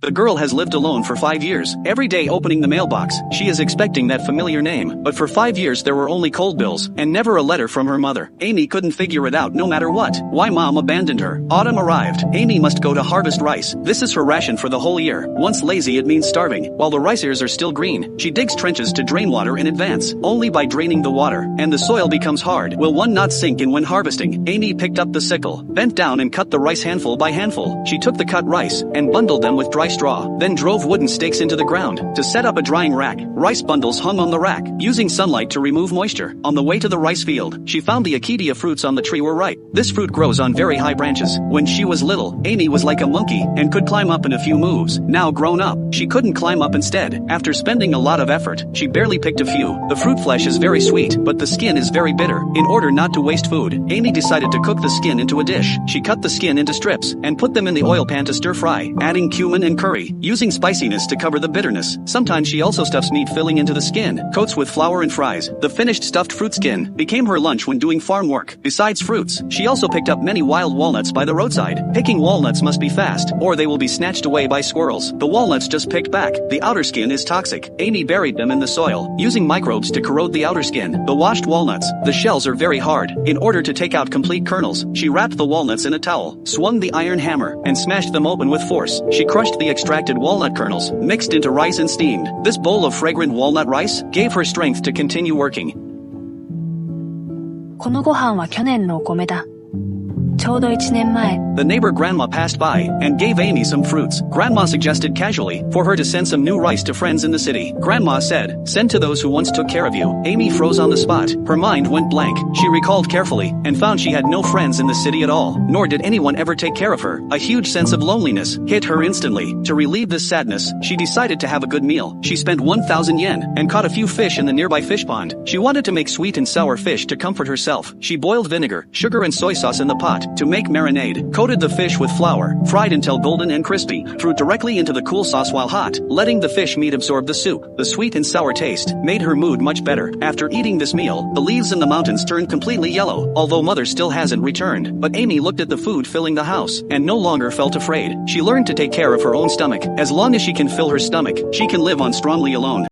The girl has lived alone for 5 years. Every day opening the mailbox, she is expecting that familiar name. But for 5 years there were only cold bills, and never a letter from her mother. Amy couldn't figure it out no matter what. Why mom abandoned her. Autumn arrived. Amy must go to harvest rice. This is her ration for the whole year. Once lazy it means starving. While the rice ears are still green, she digs trenches to drain water in advance. Only by draining the water, and the soil becomes hard, will one not sink in when harvesting. Amy picked up the sickle, bent down and cut the rice handful by handful. She took the cut rice, and bundled them with dry straw, then drove wooden stakes into the ground to set up a drying rack. Rice bundles hung on the rack, using sunlight to remove moisture. On the way to the rice field, she found the acacia fruits on the tree were ripe. This fruit grows on very high branches. When she was little, Amy was like a monkey, and could climb up in a few moves. Now grown up, she couldn't climb up instead. After spending a lot of effort, she barely picked a few. The fruit flesh is very sweet, but the skin is very bitter. In order not to waste food, Amy decided to cook the skin into a dish. She cut the skin into strips, and put them in the oil pan to stir fry, adding cumin and curry, using spiciness to cover the bitterness. Sometimes she also stuffs meat filling into the skin, coats with flour and fries. The finished stuffed fruit skin became her lunch when doing farm work. Besides fruits, she also picked up many wild walnuts by the roadside. Picking walnuts must be fast, or they will be snatched away by squirrels. The walnuts just picked back. The outer skin is toxic. Amy buried them in the soil, using microbes to corrode the outer skin. The washed walnuts, the shells are very hard. In order to take out complete kernels, she wrapped the walnuts in a towel, swung the iron hammer, and smashed them open with force. She crushed the extracted walnut kernels, mixed into rice and steamed. This bowl of fragrant walnut rice gave her strength to continue working. このご飯は去年のお米だ。ちょうど1年前。 The neighbor grandma passed by, and gave Amy some fruits. Grandma suggested casually for her to send some new rice to friends in the city. Grandma said, "Send to those who once took care of you." Amy froze on the spot. Her mind went blank. She recalled carefully, and found she had no friends in the city at all, nor did anyone ever take care of her. A huge sense of loneliness hit her instantly. To relieve this sadness, she decided to have a good meal. She spent 1,000 yen, and caught a few fish in the nearby fish pond. She wanted to make sweet and sour fish to comfort herself. She boiled vinegar, sugar and soy sauce in the pot to make marinade, coated the fish with flour, fried until golden and crispy, threw directly into the cool sauce while hot, letting the fish meat absorb the soup. The sweet and sour taste made her mood much better. After eating this meal, the leaves in the mountains turned completely yellow, although mother still hasn't returned. But Amy looked at the food filling the house, and no longer felt afraid. She learned to take care of her own stomach. As long as she can fill her stomach, she can live on strongly alone.